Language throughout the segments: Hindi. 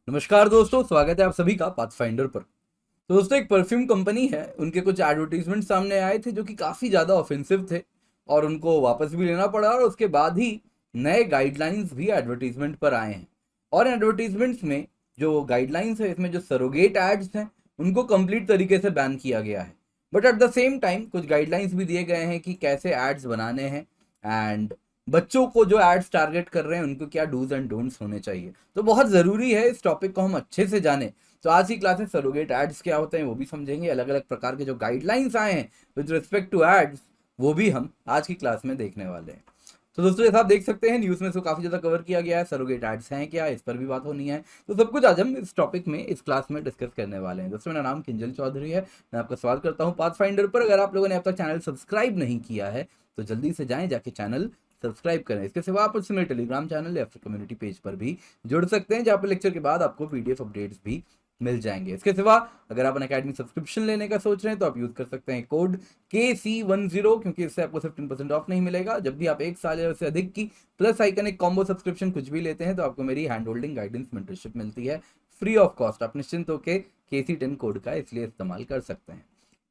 नमस्कार दोस्तों, स्वागत है आप सभी का पाथफाइंडर पर। तो दोस्तों, एक परफ्यूम कंपनी है, उनके कुछ एडवर्टीजमेंट सामने आए थे जो कि काफ़ी ज़्यादा ऑफेंसिव थे और उनको वापस भी लेना पड़ा। और उसके बाद ही नए गाइडलाइंस भी एडवर्टीजमेंट पर आए हैं। और एडवर्टीजमेंट्स में जो गाइडलाइंस है, इसमें जो सरोगेट एड्स हैं उनको कंप्लीट तरीके से बैन किया गया है। But at the same time कुछ गाइडलाइंस भी दिए गए हैं कि कैसे एड्स बनाने हैं एंड बच्चों को जो एड्स टारगेट कर रहे हैं उनको क्या डूज एंड डोंट्स होने चाहिए। तो बहुत ज़रूरी है इस टॉपिक को हम अच्छे से जानें। तो आज की क्लास में सरोगेट एड्स क्या होते हैं वो भी समझेंगे, अलग अलग प्रकार के जो गाइडलाइंस आए हैं विद रिस्पेक्ट टू एड्स वो भी हम आज की क्लास में देखने वाले हैं। तो दोस्तों, जैसा आप देख सकते हैं न्यूज़ में इसको काफ़ी ज़्यादा कवर किया गया है। सरोगेट एड्स हैं क्या, इस पर भी बात होनी है। तो सब कुछ आज हम इस टॉपिक में इस क्लास में डिस्कस करने वाले हैं। दोस्तों, मेरा नाम किंजल चौधरी है। मैं आपका स्वागत करता हूँ पाथफाइंडर पर। अगर आप लोगों ने अब तक चैनल सब्सक्राइब नहीं किया है तो जल्दी से जाएं, जाके चैनल सब्सक्राइब करें। इसके सिवा आप उससे मेरे टेलीग्राम चैनल या फिर कम्युनिटी पेज पर भी जुड़ सकते हैं, जहाँ पर लेक्चर के बाद आपको पीडीएफ अपडेट्स भी मिल जाएंगे। इसके सिवा अगर आप अनअकैडमी सब्सक्रिप्शन लेने का सोच रहे हैं तो आप यूज कर सकते हैं कोड KC10, क्योंकि इससे आपको 15% ऑफ नहीं मिलेगा। जब भी आप 1 साल या उससे अधिक की प्लस आइकन एक कॉम्बो सब्सक्रिप्शन कुछ भी लेते हैं तो आपको मेरी हैंड होल्डिंग गाइडेंस मेंटरशिप मिलती है फ्री ऑफ कॉस्ट। आप निश्चिंत होकर KC10 कोड का इसलिए इस्तेमाल कर सकते हैं।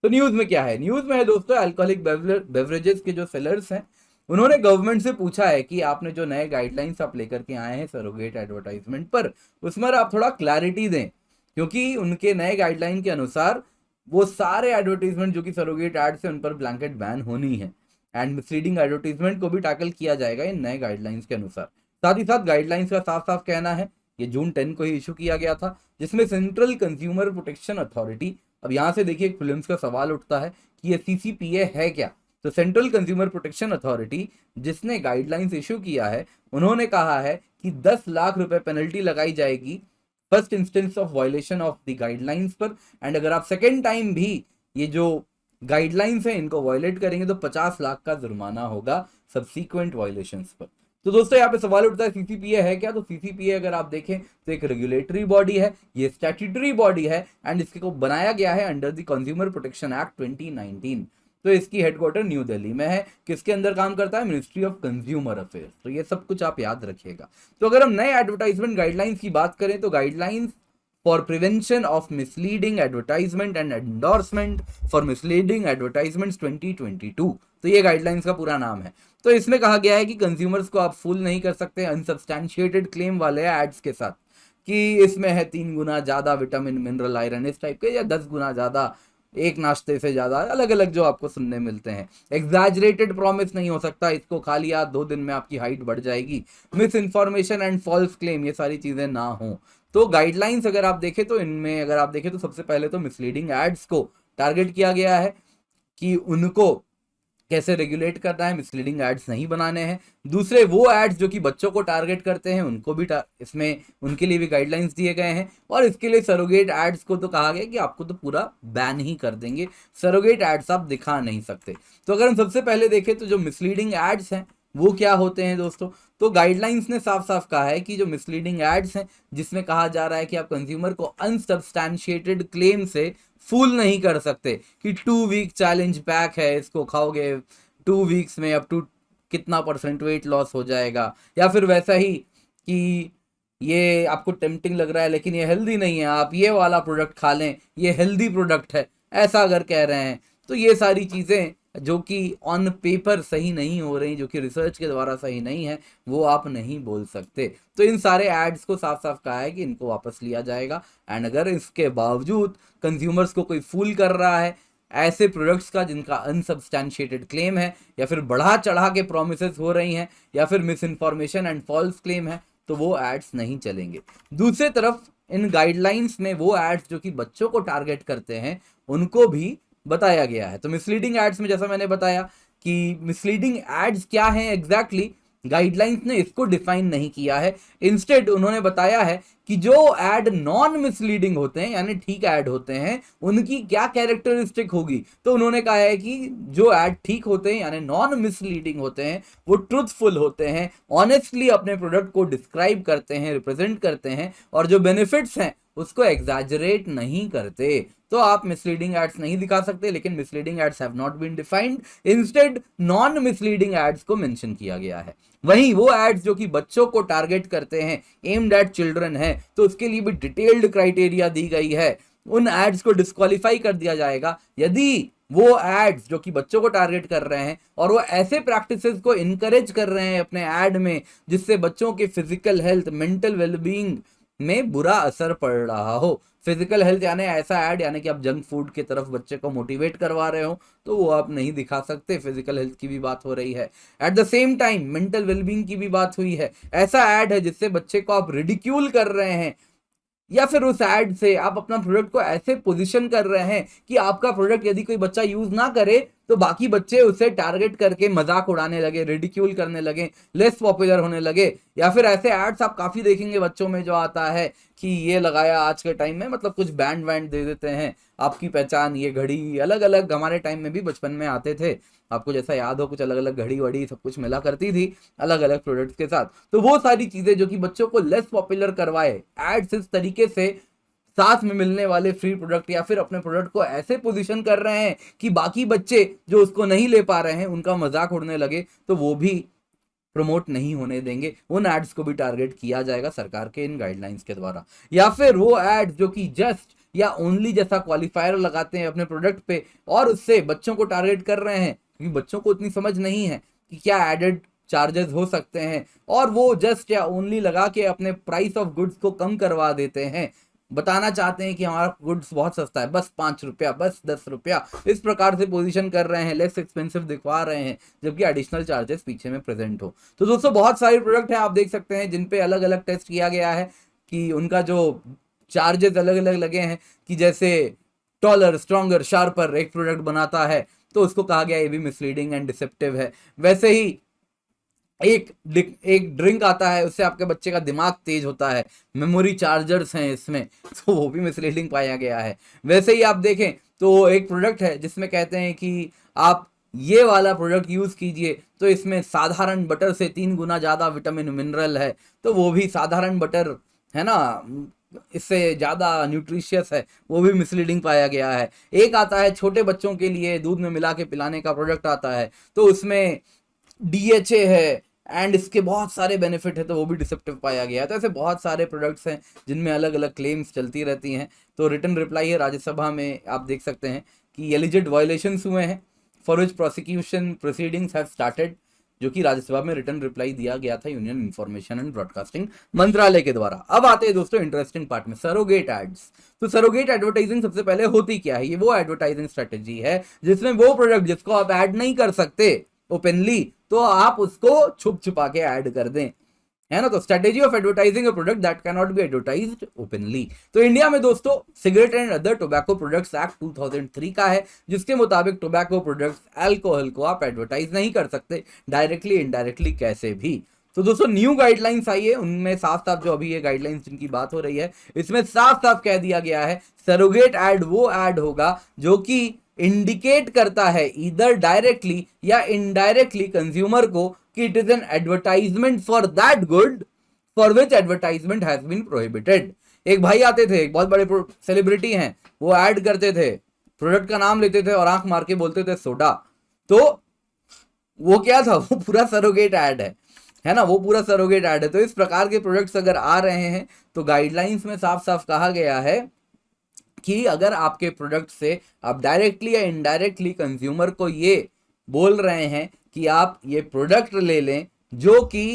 तो न्यूज में क्या है, न्यूज में है दोस्तों, अल्कोहलिक बेवरेजेस के जो सेलर्स हैं उन्होंने गवर्नमेंट से पूछा है कि आपने जो नए गाइडलाइंस आप लेकर के आए हैं सरोगेट एडवर्टाइजमेंट पर, उसमें आप थोड़ा क्लैरिटी दें। क्योंकि उनके नए गाइडलाइन के अनुसार वो सारे एडवर्टीजमेंट जो कि सरोगेट एड्स हैं उन पर ब्लैंकेट बैन होनी है एंड मिसलीडिंग एडवर्टीजमेंट को भी टैकल किया जाएगा इन नए गाइडलाइंस के अनुसार। साथ ही साथ गाइडलाइंस का साफ साफ कहना है, ये जून 10 को ही इशू किया गया था, जिसमें सेंट्रल कंज्यूमर प्रोटेक्शन अथॉरिटी, अब यहाँ से देखिए फिल्म्स का सवाल उठता है कि ये CCPA है क्या। तो सेंट्रल कंज्यूमर प्रोटेक्शन अथॉरिटी जिसने गाइडलाइंस इशू किया है, उन्होंने कहा है कि 10 लाख रुपए पेनल्टी लगाई जाएगी first instance of violation of the guidelines पर। एंड अगर आप सेकेंड टाइम भी ये जो गाइडलाइंस है इनको वायलेट करेंगे तो 50 लाख का जुर्माना होगा सब्सीक्वेंट वायलेशंस पर। तो दोस्तों, यहाँ पे सवाल उठता है CCPA है क्या। तो CCPA अगर आप देखें तो एक रेगुलेटरी बॉडी है, ये स्टैट्यूटरी बॉडी है एंड इसके को बनाया गया है under the consumer protection act 2019। तो इसकी हेडक्वार्टर न्यू दिल्ली में है। किसके अंदर काम करता है, मिनिस्ट्री ऑफ कंज्यूमर अफेयर्स। तो ये सब कुछ आप याद रखिएगा। तो अगर हम नए एडवर्टाइजमेंट गाइडलाइंस की बात करें तो guidelines for prevention of misleading advertisement and endorsement for misleading advertisements 2022, तो ये गाइडलाइंस का पूरा नाम है। तो इसमें कहा गया है कि कंज्यूमर्स को आप फूल नहीं कर सकते अनसब्सटैंशिएटेड क्लेम वाले एड्स के साथ कि इसमें है 3 गुना ज़्यादा विटामिन मिनरल आयरन इस टाइप के, या 10 गुना ज़्यादा, एक नाश्ते से ज़्यादा, अलग अलग जो आपको सुनने मिलते हैं। एग्जैजरेटेड प्रॉमिस नहीं हो सकता, इसको खा लिया 2 दिन में आपकी हाइट बढ़ जाएगी। Misinformation and false claim, ये सारी चीज़ें ना हो। तो गाइडलाइंस अगर आप देखें तो इनमें अगर आप देखें तो सबसे पहले तो मिसलीडिंग एड्स को टारगेट किया गया है कि उनको कैसे रेगुलेट करना है, मिसलीडिंग एड्स नहीं बनाने हैं। दूसरे वो एड्स जो कि बच्चों को टारगेट करते हैं उनको भी इसमें उनके लिए भी गाइडलाइंस दिए गए हैं। और इसके लिए सरोगेट एड्स को तो कहा गया कि आपको तो पूरा बैन ही कर देंगे, सरोगेट एड्स आप दिखा नहीं सकते। तो अगर हम सबसे पहले देखें तो जो मिसलीडिंग एड्स हैं वो क्या होते हैं दोस्तों, तो गाइडलाइंस ने साफ साफ कहा है कि जो मिसलीडिंग एड्स हैं जिसमें कहा जा रहा है कि आप कंज्यूमर को अनसब्सटैंशिएटेड क्लेम से फूल नहीं कर सकते कि 2 वीक चैलेंज पैक है, इसको खाओगे 2 वीक्स में अप टू कितना % वेट लॉस हो जाएगा, या फिर वैसा ही कि ये आपको टेम्पटिंग लग रहा है लेकिन ये हेल्दी नहीं है, आप ये वाला प्रोडक्ट खा लें, ये हेल्दी प्रोडक्ट है, ऐसा अगर कह रहे हैं तो ये सारी चीज़ें जो कि ऑन पेपर सही नहीं हो रही, जो कि रिसर्च के द्वारा सही नहीं है, वो आप नहीं बोल सकते। तो इन सारे एड्स को साफ साफ कहा है कि इनको वापस लिया जाएगा। एंड अगर इसके बावजूद कंज्यूमर्स को कोई फूल कर रहा है ऐसे प्रोडक्ट्स का जिनका अनसब्सटैंशिएटेड क्लेम है, या फिर बढ़ा चढ़ा के प्रोमिसेस हो रही हैं, या फिर misinformation and false claim है, तो वो एड्स नहीं चलेंगे। दूसरी तरफ इन गाइडलाइंस में वो एड्स जो कि बच्चों को टारगेट करते हैं उनको भी बताया गया है। तो मिसलीडिंग एड्स में जैसा मैंने बताया कि मिसलीडिंग एड्स क्या हैं एग्जैक्टली, गाइडलाइंस ने इसको डिफाइन नहीं किया है। इंस्टेड उन्होंने बताया है कि जो एड नॉन मिसलीडिंग होते हैं यानी ठीक एड होते हैं उनकी क्या कैरेक्टरिस्टिक होगी। तो उन्होंने कहा है कि जो एड ठीक होते हैं यानी नॉन मिसलीडिंग होते हैं वो ट्रूथफुल होते हैं, ऑनेस्टली अपने प्रोडक्ट को डिस्क्राइब करते हैं, रिप्रेजेंट करते हैं, और जो बेनिफिट्स हैं उसको एग्जैजरेट नहीं करते, तो आप मिसलीडिंग एड्स नहीं दिखा सकते। लेकिन misleading ads have not been defined, instead non misleading ads को मेंशन किया गया है। वहीं वो एड्स जो कि बच्चों को टारगेट करते हैं, एम्ड एट चिल्ड्रन है, तो उसके लिए भी डिटेल्ड क्राइटेरिया दी गई है। उन एड्स को डिस्क्वालीफाई कर दिया जाएगा यदि वो एड्स जो कि बच्चों को टारगेट कर रहे हैं और वो ऐसे प्रैक्टिसेस को इनकरेज कर रहे हैं अपने एड में जिससे बच्चों के फिजिकल हेल्थ, मेंटल वेलबींग में बुरा असर पड़ रहा हो। फिजिकल हेल्थ यानी ऐसा ऐड, यानी कि आप जंक फूड की तरफ बच्चे को मोटिवेट करवा रहे हो, तो वो आप नहीं दिखा सकते। फिजिकल हेल्थ की भी बात हो रही है, at the same time mental wellbeing की भी बात हुई है। ऐसा ऐड है जिससे बच्चे को आप रिडिक्यूल कर रहे हैं, या फिर उस ऐड से आप अपना प्रोडक्ट को ऐसे पोजीशन कर रहे हैं कि आपका प्रोडक्ट यदि कोई बच्चा यूज ना करे तो बाकी बच्चे उसे टारगेट करके मजाक उड़ाने लगे, रिडिक्यूल करने लगे, लेस पॉपुलर होने लगे। या फिर ऐसे एड्स आप काफी देखेंगे बच्चों में जो आता है कि ये लगाया आज के टाइम में, मतलब कुछ बैंड वैंड दे देते हैं, आपकी पहचान, ये घड़ी, अलग अलग हमारे टाइम में भी बचपन में आते थे, आपको जैसा याद हो, कुछ अलग अलग घड़ी वड़ी सब कुछ मिला करती थी अलग अलग प्रोडक्ट्स के साथ। तो वो सारी चीजें जो कि बच्चों को लेस पॉपुलर करवाए, एड्स इस तरीके से साथ में मिलने वाले फ्री प्रोडक्ट या फिर अपने प्रोडक्ट को ऐसे पोजीशन कर रहे हैं कि बाकी बच्चे जो उसको नहीं ले पा रहे हैं उनका मजाक उड़ने लगे, तो वो भी प्रमोट नहीं होने देंगे। उन एड्स को भी टारगेट किया जाएगा सरकार के इन गाइडलाइंस के द्वारा। या फिर वो एड्स जो कि जस्ट या ओनली जैसा क्वालिफायर लगाते हैं अपने प्रोडक्ट पे और उससे बच्चों को टारगेट कर रहे हैं, क्योंकि बच्चों को उतनी समझ नहीं है कि क्या एडेड चार्जेस हो सकते हैं, और वो जस्ट या ओनली लगा के अपने प्राइस ऑफ गुड्स को कम करवा देते हैं। बताना चाहते हैं कि हमारा गुड्स बहुत सस्ता है, बस 5 रुपया, बस 10 रुपया, इस प्रकार से पोजीशन कर रहे हैं, लेस एक्सपेंसिव दिखवा रहे हैं, जबकि एडिशनल चार्जेस पीछे में प्रेजेंट हो। तो दोस्तों बहुत सारे प्रोडक्ट हैं, आप देख सकते हैं जिन पे अलग अलग टेस्ट किया गया है कि उनका जो चार्जेस अलग अलग लगे हैं, कि जैसे टॉलर, स्ट्रॉन्गर, शार्पर एक प्रोडक्ट बनाता है तो उसको कहा गया ये भी मिसलीडिंग एंड डिसेप्टिव है। वैसे ही एक ड्रिंक आता है, उससे आपके बच्चे का दिमाग तेज होता है, मेमोरी चार्जर्स हैं इसमें, तो वो भी मिसलीडिंग पाया गया है। वैसे ही आप देखें तो एक प्रोडक्ट है जिसमें कहते हैं कि आप ये वाला प्रोडक्ट यूज कीजिए तो इसमें साधारण बटर से 3 गुना ज्यादा विटामिन मिनरल है, तो वो भी साधारण बटर है ना, इससे ज्यादा न्यूट्रिशियस है, वो भी मिसलीडिंग पाया गया है। एक आता है छोटे बच्चों के लिए दूध में मिला के पिलाने का प्रोडक्ट आता है, तो उसमें DHA है एंड इसके बहुत सारे बेनिफिट है, तो वो भी डिसेप्टिव पाया गया है। तो ऐसे बहुत सारे प्रोडक्ट्स हैं जिनमें अलग अलग क्लेम्स चलती रहती हैं। तो रिटन रिप्लाई है राज्यसभा में, आप देख सकते हैं कि एलिजेड वायलेशंस हुए हैं for which prosecution proceedings have started, जो कि राज्यसभा में रिटन रिप्लाई दिया गया था यूनियन इंफॉर्मेशन एंड ब्रॉडकास्टिंग मंत्रालय के द्वारा। अब आते हैं दोस्तों इंटरेस्टिंग पार्ट में, सरोगेट एड्स। तो सरोगेट एडवर्टाइजिंग सबसे पहले होती क्या है? ये वो एडवर्टाइजिंग स्ट्रेटेजी है जिसमें वो प्रोडक्ट जिसको आप ऐड नहीं कर सकते ओपनली, तो आप उसको छुप छुपा के ऐड कर दें, है ना। तो strategy of advertising a product that can not be advertised openly. तो इंडिया में दोस्तों cigarette and other tobacco products act 2003 का है, जिसके मुताबिक टोबैको प्रोडक्ट्स, अल्कोहल को आप एडवर्टाइज नहीं कर सकते डायरेक्टली इनडायरेक्टली कैसे भी। तो दोस्तों न्यू गाइडलाइंस आई है, उनमें साफ साफ जो अभी ये गाइडलाइंस जिनकी बात हो रही है इसमें साफ साफ कह दिया गया है सरोगेट ऐड वो ऐड होगा जो कि इंडिकेट करता है इधर डायरेक्टली या इनडायरेक्टली कंज्यूमर को कि it is an advertisement for that good for which advertisement has been prohibited. एक भाई आते थे, एक बहुत बड़े सेलिब्रिटी हैं, वो ऐड करते थे, प्रोडक्ट का नाम लेते थे और आंख मार के बोलते थे सोडा, तो वो क्या था, वो पूरा सरोगेट ऐड है ना, वो पूरा सरोगेट ऐड है। तो इस प्रकार के प्रोडक्ट्स अगर आ रहे हैं तो गाइडलाइंस में साफ साफ कहा गया है कि अगर आपके प्रोडक्ट से आप डायरेक्टली या इनडायरेक्टली कंज्यूमर को ये बोल रहे हैं कि आप ये प्रोडक्ट ले लें जो कि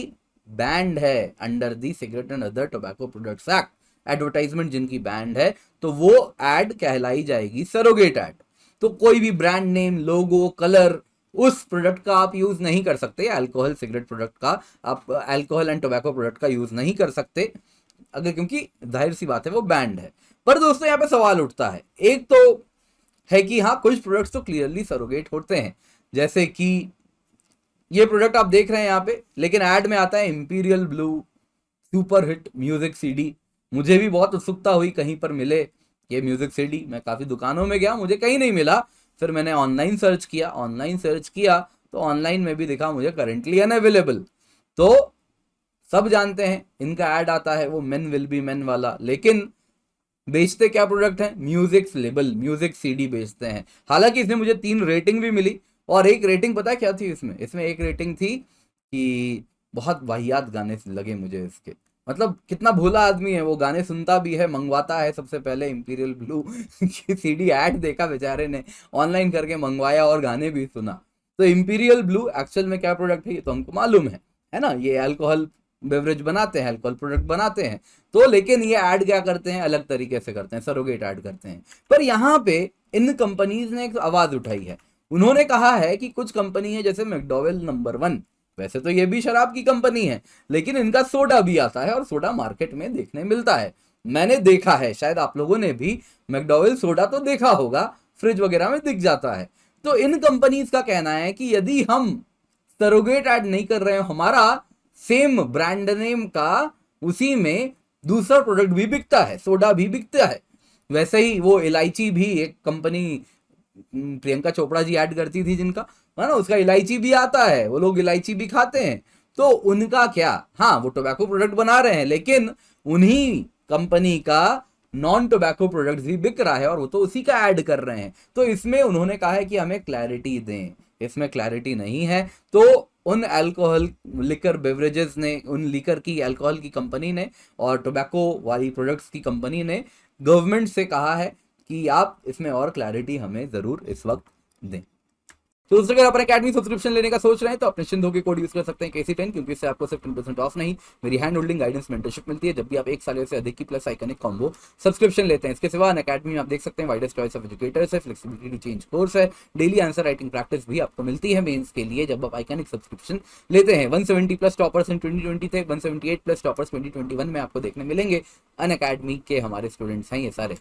बैंड है under the cigarette and other tobacco products act, advertisement जिनकी बैंड है, तो वो एड कहलाई जाएगी सरोगेट एड। तो कोई भी ब्रांड नेम, लोगो, कलर उस प्रोडक्ट का आप यूज नहीं कर सकते, अल्कोहल सिगरेट प्रोडक्ट का आप, अल्कोहल एंड टोबैको प्रोडक्ट का यूज नहीं कर सकते अगर, क्योंकि जाहिर सी बात है वो बैंड है। पर दोस्तों यहाँ पे सवाल उठता है, एक तो है कि हाँ कुछ प्रोडक्ट्स तो क्लियरली सरोगेट होते हैं, जैसे कि ये प्रोडक्ट आप देख रहे हैं यहाँ पे, लेकिन ऐड में आता है imperial blue super hit music CD. मुझे भी बहुत उत्सुकता हुई कहीं पर मिले ये म्यूजिक सीडी, मैं काफी दुकानों में गया, मुझे कहीं नहीं मिला। फिर मैंने ऑनलाइन सर्च किया तो ऑनलाइन में भी दिखा मुझे करेंटली अनअवेलेबल। तो सब जानते हैं इनका ऐड आता है वो मेन विल बी मेन वाला, लेकिन बेचते क्या प्रोडक्ट है? म्यूजिक लेबल, म्यूजिक सीडी बेचते हैं। हालांकि इसने मुझे 3 रेटिंग भी मिली, और एक रेटिंग पता है क्या थी इसमें एक रेटिंग थी कि बहुत वाहियात गाने लगे मुझे इसके। मतलब कितना भोला आदमी है वो, गाने सुनता भी है, मंगवाता है सबसे पहले इंपीरियल ब्लू की सीडी, ऐड देखा बेचारे ने, ऑनलाइन करके मंगवाया और गाने भी सुना। तो इंपीरियल ब्लू एक्चुअल में क्या प्रोडक्ट है ये तो हमको मालूम है ना, ये अल्कोहल बेवरेज बनाते हैं, अल्कोहल प्रोडक्ट बनाते हैं। तो लेकिन ये ऐड क्या करते हैं, अलग तरीके से करते हैं, सरोगेट ऐड करते हैं। पर यहाँ पे इन कंपनीज ने एक आवाज उठाई है, उन्होंने कहा है कि कुछ कंपनी है जैसे मैकडॉवेल नंबर 1, वैसे तो ये भी शराब की कंपनी है, लेकिन इनका सोडा भी आता है और सोडा मार्केट में देखने मिलता है। मैंने देखा है, शायद आप लोगों ने भी मैकडॉवेल सोडा तो देखा होगा, फ्रिज वगैरह में दिख जाता है। तो इन कंपनीज का कहना है कि यदि हम सरोगेट ऐड नहीं कर रहे हैं, हमारा सेम ब्रांड नेम का उसी में दूसरा प्रोडक्ट भी बिकता है, सोडा भी बिकता है। वैसे ही वो इलायची भी एक कंपनी प्रियंका चोपड़ा जी ऐड करती थी जिनका, है ना, उसका इलायची भी आता है, वो लोग इलायची भी खाते हैं। तो उनका क्या, हाँ वो टोबैको प्रोडक्ट बना रहे हैं, लेकिन उन्हीं कंपनी का नॉन टोबैको प्रोडक्ट भी बिक रहा है और वो तो उसी का ऐड कर रहे हैं। तो इसमें उन्होंने कहा है कि हमें क्लैरिटी दें, इसमें क्लैरिटी नहीं है। तो उन अल्कोहल लिकर बेवरेजेस ने, उन लिकर की अल्कोहल की कंपनी ने और टोबैको वाली प्रोडक्ट्स की कंपनी ने गवर्नमेंट से कहा है कि आप इसमें और क्लैरिटी हमें जरूर इस वक्त दें। तो दूसरे, अगर आप अकेडमी सब्सक्रिप्शन लेने का सोच रहे हैं तो अपने निश्चिंत होकर कोड यूज कर सकते हैं KC10, क्योंकि इससे आपको सिर्फ 10% ऑफ नहीं, मेरी हैंड होल्डिंग गाइडेंस मेंटरशिप मिलती है जब भी आप 1 साल से अधिक की प्लस आइकनिक कॉम्बो सब्सक्रिप्शन लेते हैं। इसके सिवा अकेडमी में आप देख सकते हैं वाइडेस्ट चॉइस ऑफ एजुकेटर्स है, फ्लेक्सिबिलिटी टू चेंज कोर्स है, डेली आंसर राइटिंग प्रैक्टिस भी आपको मिलती है मेंस के लिए जब आप आइकनिक सब्सक्रिप्शन लेते हैं। 170 प्लस टॉपर्स इन 2020 थे, 178 प्लस टॉपर्स 2021 में आपको देखने मिलेंगे। अकेडमी के हमारे स्टूडेंट्स हैं ये सारे।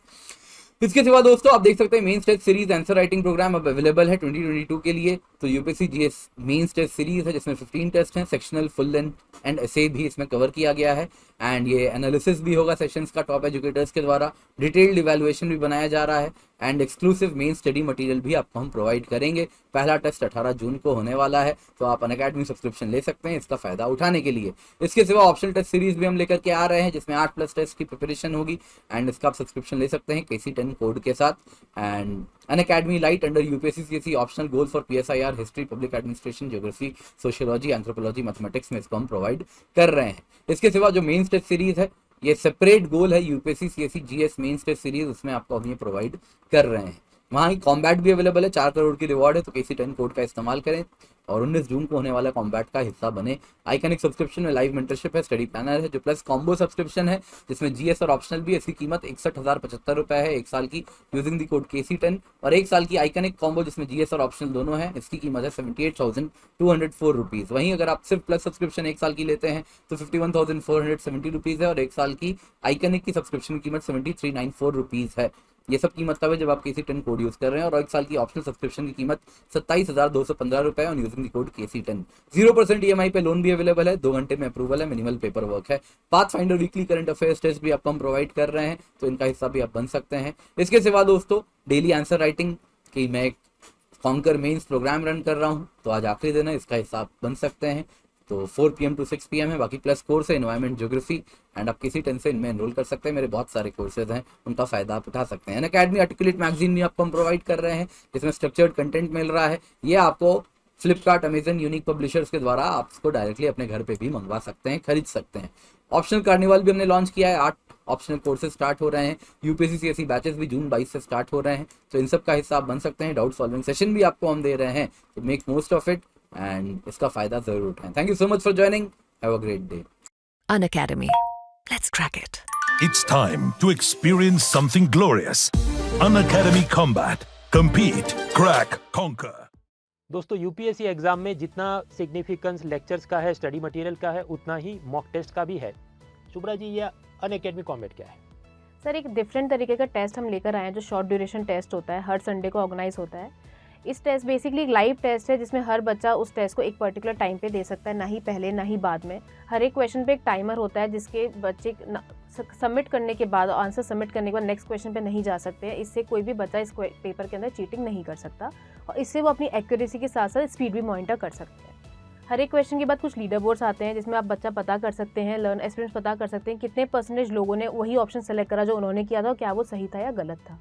इसके सिवा दोस्तों आप देख सकते हैं mains test series answer writing program अब अवेलेबल है 2022 के लिए। तो UPSC GS mains test series है जिसमें 15 टेस्ट हैं, sectional, full length and essay भी इसमें कवर किया गया है। एंड ये एनालिसिस भी होगा सेशंस का टॉप एजुकेटर्स के द्वारा, डिटेल्ड इवैल्यूएशन भी बनाया जा रहा है and exclusive main study material भी आपको हम प्रोवाइड करेंगे। पहला टेस्ट 18 जून को होने वाला है, तो आप अनअकैडमी सब्सक्रिप्शन ले सकते हैं इसका फायदा उठाने के लिए। इसके सिवा ऑप्शनल टेस्ट सीरीज भी हम लेकर के आ रहे हैं जिसमें 8+ टेस्ट की प्रिपरेशन होगी एंड इसका आप सब्सक्रिप्शन ले सकते हैं KC10 कोड के साथ। And Unacademy light under UPSC CSE optional goal for PSIR, history, public administration, geography, sociology, anthropology, mathematics में इसको हम प्रोवाइड कर रहे हैं। इसके सिवा जो मेन टेस्ट सीरीज है ये सेपरेट गोल है UPSC CSE GS mains test series, उसमें आपको हम ये प्रोवाइड कर रहे हैं। वहाँ ही कॉम्बैट भी अवेलेबल है, 4 करोड़ की रिवॉर्ड है, तो KC10 कोड का इस्तेमाल करें और 19 जून को होने वाला कॉम्बैट का हिस्सा बने। आइकनिक सब्सक्रिप्शन में लाइव मेंटरशिप है, स्टडी प्लानर है जो प्लस कॉम्बो सब्सक्रिप्शन है जिसमें जीएस और ऑप्शनल भी, इसकी कीमत 61,075 रुपए है 1 साल की यूजिंग द कोड KC10। और 1 साल की आइकनिक कॉम्बो जिसमें जीएस और ऑप्शनल दोनों है, इसकी कीमत है 78,204 रुपीज। वहीं अगर आप सिर्फ प्लस सब्सक्रिप्शन 1 साल की लेते हैं तो 51,470 रुपीज है और 1 साल की आइकनिक की सब्सक्रिप्शन की कीमत 7394 रुपीज है। ये सब कीमत तब है जब आप KC10 कोड यूज कर रहे हैं। और 1 साल की ऑप्शनल सब्सक्रिप्शन की कीमत 27,215 रुपए और using the code KC10। 0% EMI पे लोन भी अवेलेबल है, 2 घंटे में अप्रूवल है, मिनिमल पेपर वर्क है। Pathfinder weekly current affairs test भी आपको हम प्रोवाइड कर रहे हैं, तो इनका हिस्सा भी आप बन सकते हैं। इसके सिवा दोस्तों डेली आंसर राइटिंग की मैं एक कॉन्कर मेंस प्रोग्राम रन कर रहा हूँ, तो आज आखिरी दिन है, इसका हिस्सा आप बन सकते हैं। तो 4 PM to 6 PM है। बाकी प्लस कोर्स है एनवायरमेंट ज्योग्राफी एंड आप KC10 से इनमें एनरोल कर सकते हैं। मेरे बहुत सारे कोर्सेज हैं, उनका फायदा आप उठा सकते हैं। अनअकैडमी आर्टिकुलेट मैगजीन भी आपको हम प्रोवाइड कर रहे हैं जिसमें स्ट्रक्चर्ड कंटेंट मिल रहा है। ये आपको फ्लिपकार्ट, अमेजन, यूनिक पब्लिशर्स के द्वारा आप इसको डायरेक्टली अपने घर पे भी मंगवा सकते हैं, खरीद सकते हैं। ऑप्शनल कार्निवल भी हमने लॉन्च किया है, 8 ऑप्शनल कोर्सेज स्टार्ट हो रहे हैं। यूपीएससी सीएसई बैचेस भी जून 22 से स्टार्ट हो रहे हैं, तो इन सब का हिस्सा आप बन सकते हैं। डाउट सॉल्विंग सेशन भी आपको हम दे रहे हैं, तो make most of it and इसका फायदा जरूर उठाएं। Thank you so much for joining, have a great day. Unacademy. Let's crack it. It's time to experience something glorious. Unacademy Combat. Compete, crack, conquer. दोस्तों यूपीएससी एग्जाम में जितना सिग्निफिकेंस लेक्चर्स का है, स्टडी मटेरियल का है, उतना ही मॉक टेस्ट का भी है। शुभ्रा जी, ये अनअकैडमी कॉम्बैट क्या है? सर एक डिफरेंट तरीके का टेस्ट हम लेकर आए हैं जो शॉर्ट ड्यूरेशन टेस्ट होता है, हर संडे को ऑर्गेनाइज होता है। इस टेस्ट बेसिकली एक लाइव टेस्ट है जिसमें हर बच्चा उस टेस्ट को एक पर्टिकुलर टाइम पे दे सकता है, ना ही पहले ना ही बाद में। हर एक क्वेश्चन पे एक टाइमर होता है जिसके बच्चे सबमिट करने के बाद, आंसर सबमिट करने के बाद नेक्स्ट क्वेश्चन पे नहीं जा सकते हैं। इससे कोई भी बच्चा इस पेपर के अंदर चीटिंग नहीं कर सकता और इससे वो अपनी एक्यूरेसी के साथ साथ स्पीड भी मॉनिटर कर सकते हैं। हर एक क्वेश्चन के बाद कुछ लीडर बोर्ड्स आते हैं जिसमें आप बच्चा पता कर सकते हैं, लर्न एस्पिरेंट्स पता कर सकते हैं कितने परसेंटेज लोगों ने वही ऑप्शन सेलेक्ट करा जो उन्होंने किया था और क्या वो सही था या गलत था।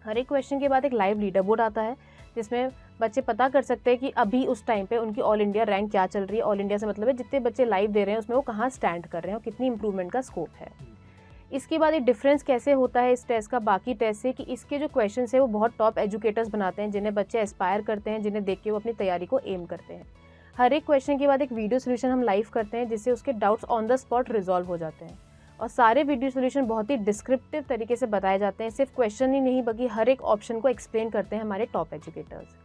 हर एक क्वेश्चन के बाद एक लाइव लीडर बोर्ड आता है जिसमें बच्चे पता कर सकते हैं कि अभी उस टाइम पे उनकी ऑल इंडिया रैंक क्या चल रही है। ऑल इंडिया से मतलब है जितने बच्चे लाइव दे रहे हैं उसमें वो कहाँ स्टैंड कर रहे हैं और कितनी इंप्रूवमेंट का स्कोप है। इसके बाद एक डिफरेंस कैसे होता है इस टेस्ट का बाकी टेस्ट से कि इसके जो क्वेश्चंस है वो बहुत टॉप एजुकेटर्स बनाते हैं जिन्हें बच्चे एस्पायर करते हैं, जिन्हें देख के वो अपनी तैयारी को एम करते हैं। हर एक क्वेश्चन के बाद एक वीडियो सोल्यूशन हम लाइव करते हैं जिससे उसके doubts on the spot resolve हो जाते हैं और सारे वीडियो सोल्यूशन बहुत ही डिस्क्रिप्टिव तरीके से बताए जाते हैं। सिर्फ क्वेश्चन ही नहीं बल्कि हर एक ऑप्शन को एक्सप्लेन करते हैं हमारे टॉप एजुकेटर्स।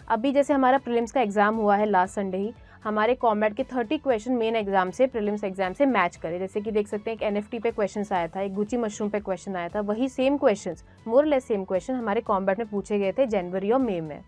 अभी जैसे हमारा प्रीलिम्स का एग्जाम हुआ है लास्ट संडे ही, हमारे कॉम्बैट के 30 क्वेश्चन मेन एग्जाम से प्रीलिम्स एग्जाम से मैच करे। जैसे कि देख सकते हैं एक NFT पे क्वेश्चन आया था, एक गुची मशरूम पे क्वेश्चन आया था, वही same question more less same question हमारे कॉम्बैट में पूछे गए थे जनवरी और मई में।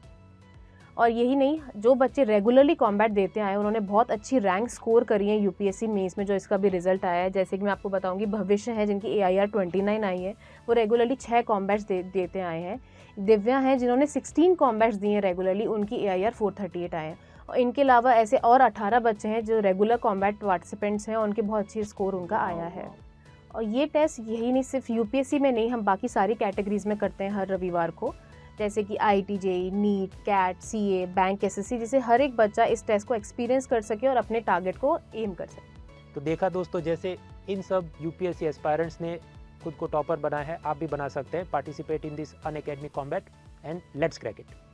और यही नहीं, जो बच्चे रेगुलरली कॉम्बैट देते आए उन्होंने बहुत अच्छी रैंक स्कोर करी है UPSC मेंस में, जो इसका भी रिजल्ट आया है। जैसे कि मैं आपको बताऊंगी, भविष्य है जिनकी AIR 29 आई है, वो रेगुलरली 6 कॉम्बैट्स देते आए हैं। दिव्या हैं जिन्होंने 16 कॉम्बैट्स दिए हैं रेगुलरली, उनकी AIR 438 आए हैं। और इनके अलावा ऐसे और 18 बच्चे हैं जो रेगुलर कॉम्बैट पार्टिसिपेंट्स हैं और उनके बहुत अच्छी स्कोर उनका आया है। और ये टेस्ट यही नहीं, सिर्फ UPSC में नहीं, हम बाकी सारी कैटेगरीज में करते हैं हर रविवार को, जैसे कि IIT JEE, NEET, cat, CA, bank, SSC, जिससे हर एक बच्चा इस टेस्ट को एक्सपीरियंस कर सके और अपने टारगेट को एम कर सके। तो देखा दोस्तों, जैसे इन सब UPSC एस्पायरेंट्स ने खुद को टॉपर बनाया है, आप भी बना सकते हैं। Participate in this Unacademy combat and let's crack it.